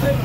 No.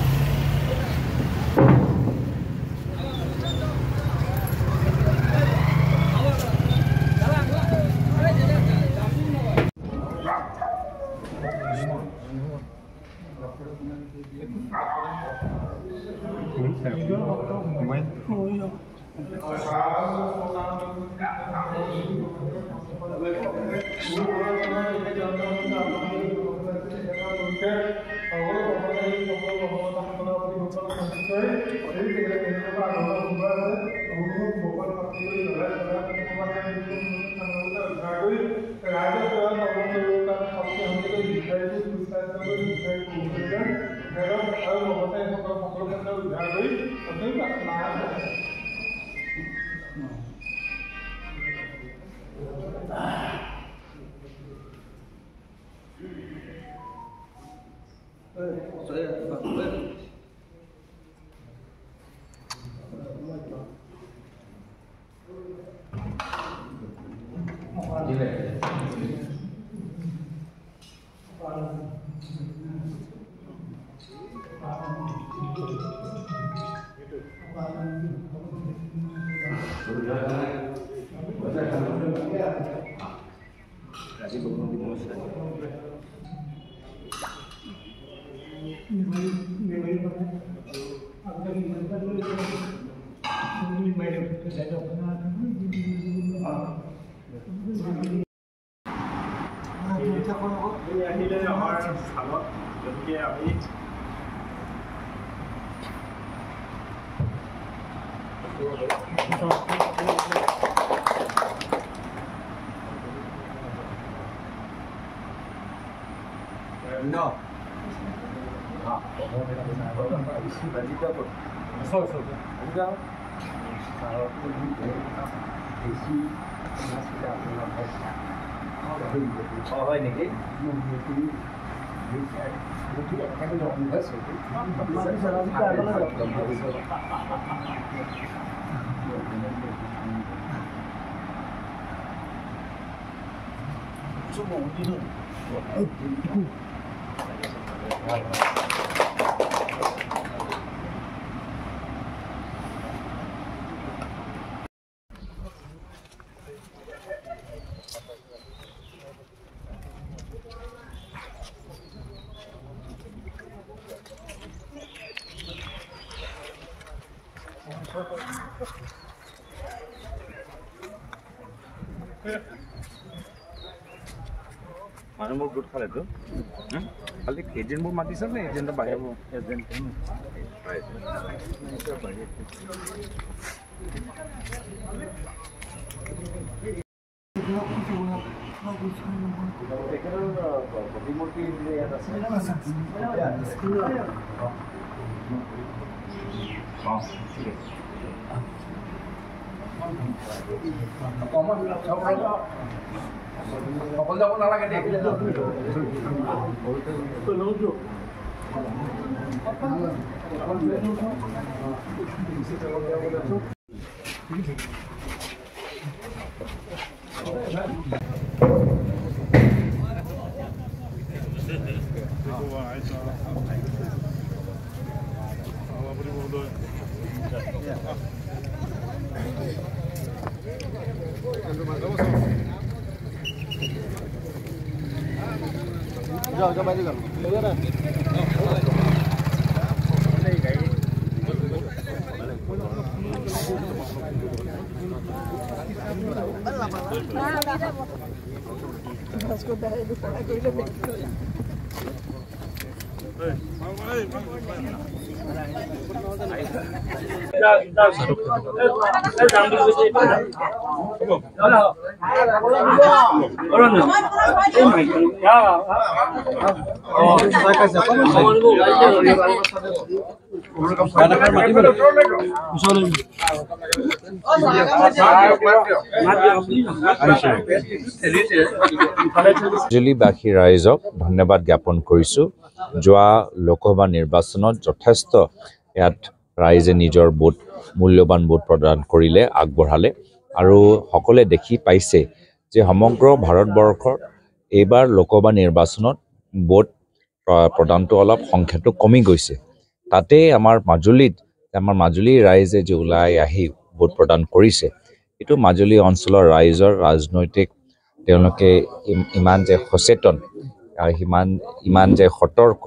মানুহ গোট খালেতো খালি এজেণ্টবোৰ মাতিছে নে এজেণ্টৰ বাহিৰ এজেণ্ট প্ৰতিমূৰ্তি ইয়াত আছে ঠিক আছে সকল যাব নালাগে মাজুলীবাসী ৰাইজক ধন্যবাদ জ্ঞাপন কৰিছোঁ। যোৱা লোকসভা নিৰ্বাচনত যথেষ্ট ইয়াত ৰাইজে নিজৰ ভোট মূল্যৱান ভোট প্ৰদান কৰিলে, আগবঢ়ালে আৰু সকলোৱে দেখি পাইছে যে সমগ্ৰ ভাৰতবৰ্ষৰ এইবাৰ লোকসভা নিৰ্বাচনত ভোট প্ৰদানটো অলপ সংখ্যাটো কমি গৈছে। তাতে আমাৰ মাজুলীৰ ৰাইজে যে ওলাই আহি ভোট প্ৰদান কৰিছে এইটো মাজুলী অঞ্চলৰ ৰাইজৰ ৰাজনৈতিক তেওঁলোকে ইমান যে সচেতন আৰু ইমান যে সতৰ্ক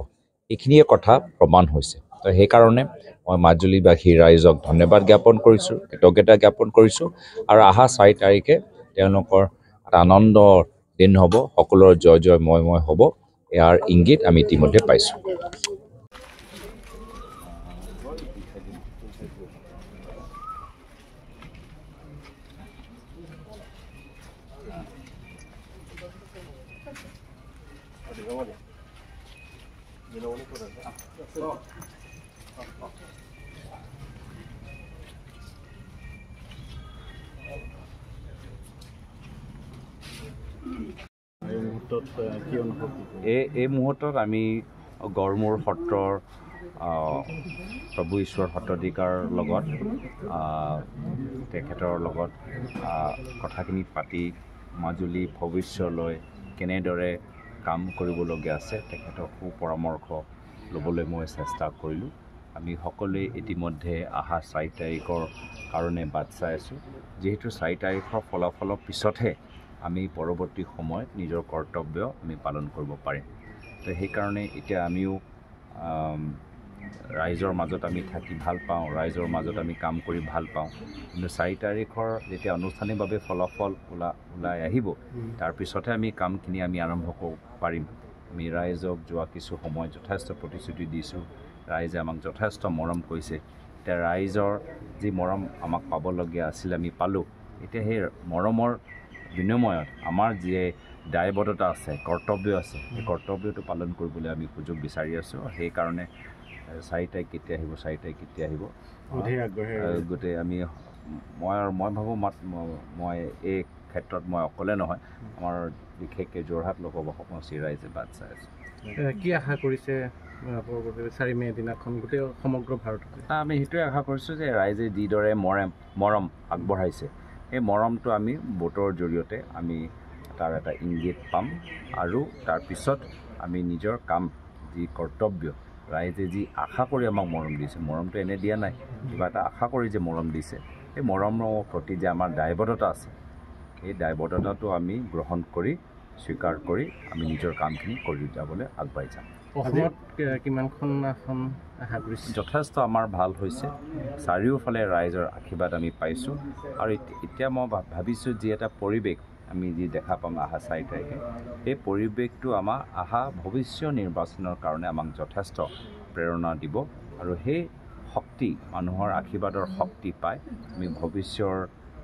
এইখিনিয়ে কথা প্ৰমাণ হৈছে তো সেইকাৰণে মই মাজুলীবাসী ৰাইজক ধন্যবাদ জ্ঞাপন কৰিছোঁ কৃতজ্ঞতা জ্ঞাপন কৰিছোঁ আৰু অহা 4 তাৰিখে তেওঁলোকৰ এটা আনন্দৰ দিন হ'ব সকলোৰে জয় জয় ময় হ'ব ইয়াৰ ইংগিত আমি ইতিমধ্যে পাইছোঁ এই মুহূৰ্তত আমি গড়মূৰ সত্ৰৰ প্ৰভু ঈশ্বৰ সত্ৰাধিকাৰ লগত তেখেতৰ লগত কথাখিনি পাতি মাজুলী ভৱিষ্যলৈ কেনেদৰে কাম কৰিবলগীয়া আছে তেখেতৰ সুপৰামৰ্শ ল'বলৈ মই চেষ্টা কৰিলোঁ আমি সকলোৱে ইতিমধ্যে অহা 4 তাৰিখৰ কাৰণে বাট চাই আছোঁ যিহেতু 4 তাৰিখৰ ফলাফলৰ পিছতহে আমি পৰৱৰ্তী সময়ত নিজৰ কৰ্তব্য আমি পালন কৰিব পাৰিম তো সেইকাৰণে এতিয়া আমিও ৰাইজৰ মাজত আমি থাকি ভাল পাওঁ ৰাইজৰ মাজত আমি কাম কৰি ভাল পাওঁ কিন্তু 4 তাৰিখৰ যেতিয়া আনুষ্ঠানিকভাৱে ফলাফল ওলাই আহিব তাৰপিছতহে আমি কামখিনি আমি আৰম্ভ কৰিব পাৰিম আমি ৰাইজক যোৱা কিছু সময় যথেষ্ট প্ৰতিশ্ৰুতি দিছোঁ ৰাইজে আমাক যথেষ্ট মৰম কৰিছে এতিয়া ৰাইজৰ যি মৰম আমাক পাবলগীয়া আছিল আমি পালোঁ এতিয়া সেই মৰমৰ বিনিময়ত আমাৰ যি দায়বদ্ধতা আছে কৰ্তব্য আছে সেই কৰ্তব্যটো পালন কৰিবলৈ আমি সুযোগ বিচাৰি আছোঁ সেইকাৰণে 4 তাৰিখ কেতিয়া আহিব গোটেই আমি মই ভাবোঁ মই এই ক্ষেত্ৰত মই অকলে নহয় আমাৰ বিশেষকৈ যোৰহাট লোকসভা সমষ্টিৰ ৰাইজে বাট চাই আছে কি আশা কৰিছে 4 মে' দিনাখন গোটেই সমগ্ৰ ভাৰততে আমি সেইটোৱে আশা কৰিছোঁ যে ৰাইজে যিদৰে মৰম আগবঢ়াইছে এই মৰমটো আমি ভোটৰ জৰিয়তে আমি তাৰ এটা ইংগিত পাম আৰু তাৰপিছত আমি নিজৰ কাম যি কৰ্তব্য ৰাইজে যি আশা কৰি আমাক মৰম দিছে মৰমটো এনে দিয়া নাই কিবা এটা আশা কৰি যে মৰম দিছে এই মৰমৰ প্ৰতি যে আমাৰ দায়বদ্ধতা আছে এই দায়বদ্ধতাটো আমি গ্ৰহণ কৰি স্বীকাৰ কৰি আমি নিজৰ কামখিনি কৰি যাবলৈ আগবাঢ়ি যাম অসমত কিমানখন আসন আশা কৰিছে যথেষ্ট আমাৰ ভাল হৈছে চাৰিওফালে ৰাইজৰ আশীৰ্বাদ আমি পাইছোঁ আৰু এতিয়া মই ভাবিছোঁ যি এটা পৰিৱেশ আমি যি দেখা পাম অহা 4 তাৰিখে এই পৰিৱেশটো আমাৰ অহা ভৱিষ্যত নিৰ্বাচনৰ কাৰণে আমাক যথেষ্ট প্ৰেৰণা দিব আৰু সেই শক্তি মানুহৰ আশীৰ্বাদৰ শক্তি পাই আমি ভৱিষ্যৰ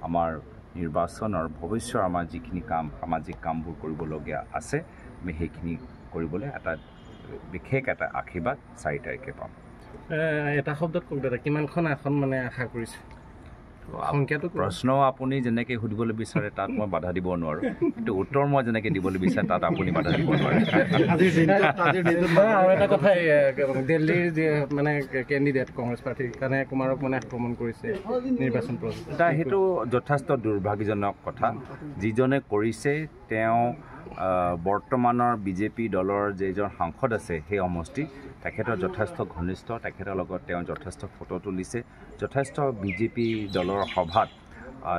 আমাৰ নিৰ্বাচন আৰু ভৱিষ্যৰ আমাৰ যিখিনি কাম সামাজিক কামবোৰ কৰিবলগীয়া আছে আমি সেইখিনি কৰিবলৈ এটা বিশেষ এটা আশীৰ্বাদ 4 তাৰিখে পাম এটা শব্দত কওক দাদা কিমানখন আসন মানে আশা কৰিছে প্ৰশ্ন আপুনি যেনেকৈ সুধিবলৈ বিচাৰে তাত মই বাধা দিব নোৱাৰোঁ কিন্তু উত্তৰ মই যেনেকৈ দিবলৈ বিচাৰে তাত আপুনি বাধা দিব নোৱাৰে আৰু এটা কথা দিল্লীৰ যি মানে কেণ্ডিডেট কংগ্ৰেছ প্ৰাৰ্থী কানাই কুমাৰক মানে আক্ৰমণ কৰিছে নিৰ্বাচন প্ৰচাৰ সেইটো যথেষ্ট দুৰ্ভাগ্যজনক কথা যিজনে কৰিছে তেওঁ বৰ্তমানৰ বিজেপি দলৰ যিজন সাংসদ আছে সেই সমষ্টি তেখেতৰ যথেষ্ট ঘনিষ্ঠ তেখেতৰ লগত তেওঁ যথেষ্ট ফটো তুলিছে যথেষ্ট বিজেপি দলৰ সভাত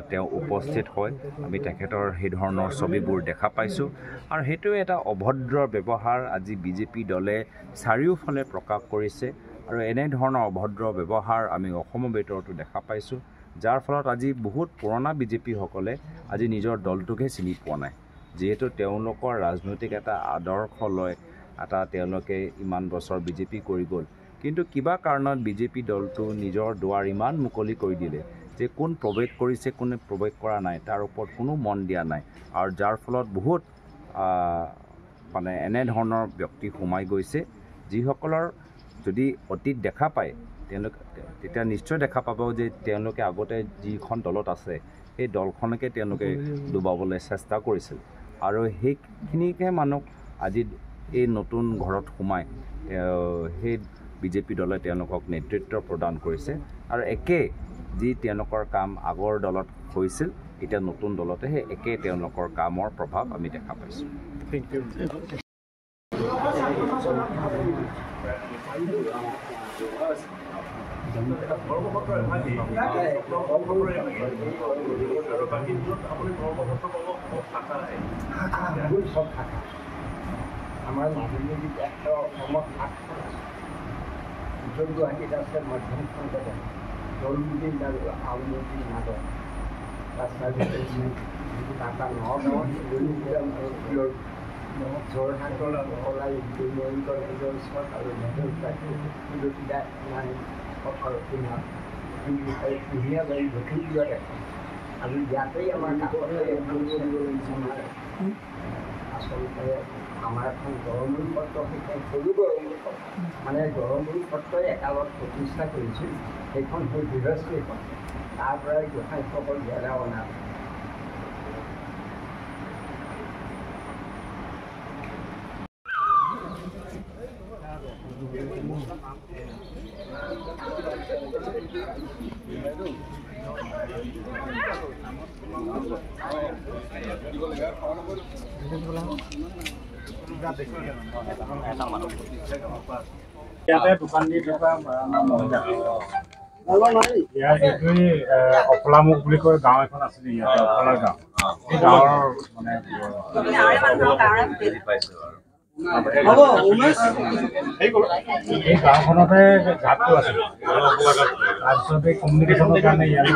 তেওঁ উপস্থিত হয় আমি তেখেতৰ সেই ধৰণৰ ছবিবোৰ দেখা পাইছোঁ আৰু সেইটোৱে এটা অভদ্ৰ ব্যৱহাৰ আজি বিজেপি দলে চাৰিওফালে প্ৰকাশ কৰিছে আৰু এনেধৰণৰ অভদ্ৰ ব্যৱহাৰ আমি অসমৰ ভিতৰতো দেখা পাইছোঁ যাৰ ফলত আজি বহুত পুৰণা বিজেপিসকলে আজি নিজৰ দলটোকহে চিনি পোৱা নাই যিহেতু তেওঁলোকৰ ৰাজনৈতিক এটা আদৰ্শ লৈ তেওঁলোকে ইমান বছৰ বিজেপি কৰি গ'ল কিন্তু কিবা কাৰণত বিজেপি দলটো নিজৰ দুৱাৰ ইমান মুকলি কৰি দিলে যে কোন প্ৰৱেশ কৰিছে কোনে প্ৰৱেশ কৰা নাই তাৰ ওপৰত কোনো মন দিয়া নাই আৰু যাৰ ফলত বহুত মানে এনেধৰণৰ ব্যক্তি সোমাই গৈছে যিসকলৰ যদি অতীত দেখা পায় তেওঁলোকে তেতিয়া নিশ্চয় দেখা পাব যে তেওঁলোকে আগতে যিখন দলত আছে সেই দলখনকে তেওঁলোকে ডুবাবলৈ চেষ্টা কৰিছিল আৰু সেইখিনিকে মানুহ আজি এই নতুন ঘৰত সোমাই সেই বিজেপি দলে তেওঁলোকক নেতৃত্ব প্ৰদান কৰিছে আৰু একে যি তেওঁলোকৰ কাম আগৰ দলত হৈছিল এতিয়া নতুন দলতে সেই একে তেওঁলোকৰ কামৰ প্ৰভাৱ আমি দেখা পাইছোঁ থেংক ইউ আমাৰ মাজুলীৰ একটা অসমত থাকছে উত্তৰ গুৱাহাটীত আছে মধ্যম খণ্ডত জলমুদ্দিন আউমুদ্দিন নাটক তাৰপিছত টাটা নগাঁৱত যোৰহাটৰ কলাই দৈনিকৰ ওচৰত আৰু নেহেৰুবাই নাই পথৰ কিনাৰত ধুনীয়া গাড়ী লখিমপুৰত আছে আৰু ইয়াতেই আমাৰ কাষতে আচলতে আমাৰ এখন গড়মূৰ সত্ৰ সেইখন সৰু গড়মূৰ সত্ৰ মানে গড়মূৰ সত্ৰই একালত প্ৰতিষ্ঠা কৰিছিল সেইখন হ'ল বৃহস্পতিখন তাৰ পৰাই গোসাঁইসকল ইয়ালৈ অনা ইয়াতে দোকান দি থকা ইয়াৰ এইটোৱে অফলামুখ বুলি কয় গাঁও এখন আছিলে ইয়াতে অফলাৰ গাঁও এই গাঁৱৰ মানে এই গাঁওখনতে ঘাটটো আছিলে তাৰপিছত এই কমিউনিকেশ্যনৰ কাৰণে ইয়াত